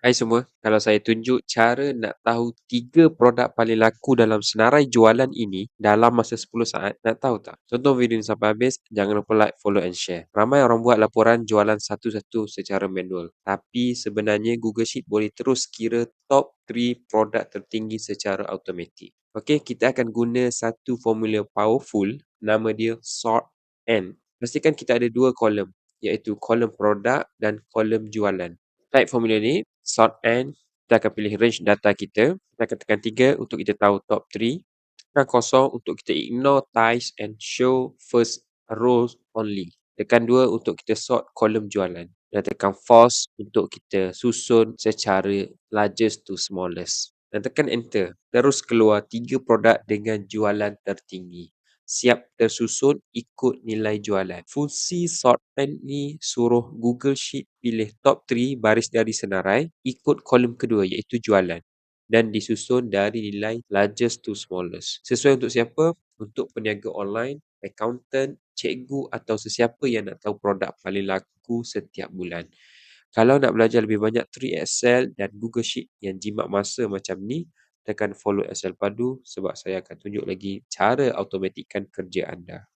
Hai semua, kalau saya tunjuk cara nak tahu 3 produk paling laku dalam senarai jualan ini dalam masa 10 saat, nak tahu tak? Tonton video ni sampai habis, jangan lupa like, follow and share. Ramai orang buat laporan jualan satu-satu secara manual. Tapi sebenarnya Google Sheet boleh terus kira top 3 produk tertinggi secara automatik. Okey, kita akan guna satu formula powerful, nama dia sort and. Pastikan kita ada 2 kolom, iaitu kolom produk dan kolom jualan. Type formula ni, sort and, kita akan pilih range data kita. Kita akan tekan 3 untuk kita tahu top 3. Tekan kosong untuk kita ignore ties and show first rows only. Tekan 2 untuk kita sort kolom jualan. Dan tekan false untuk kita susun secara largest to smallest. Dan tekan enter. Terus keluar 3 produk dengan jualan tertinggi. Siap tersusun ikut nilai jualan. Fungsi sort and ni suruh Google Sheet pilih top 3 baris dari senarai ikut kolom kedua iaitu jualan dan disusun dari nilai largest to smallest. Sesuai untuk siapa? Untuk peniaga online, accountant, cikgu atau sesiapa yang nak tahu produk paling laku setiap bulan. Kalau nak belajar lebih banyak trik Excel dan Google Sheet yang jimat masa macam ni, tekan follow Excel Padu sebab saya akan tunjuk lagi cara automatikkan kerja anda.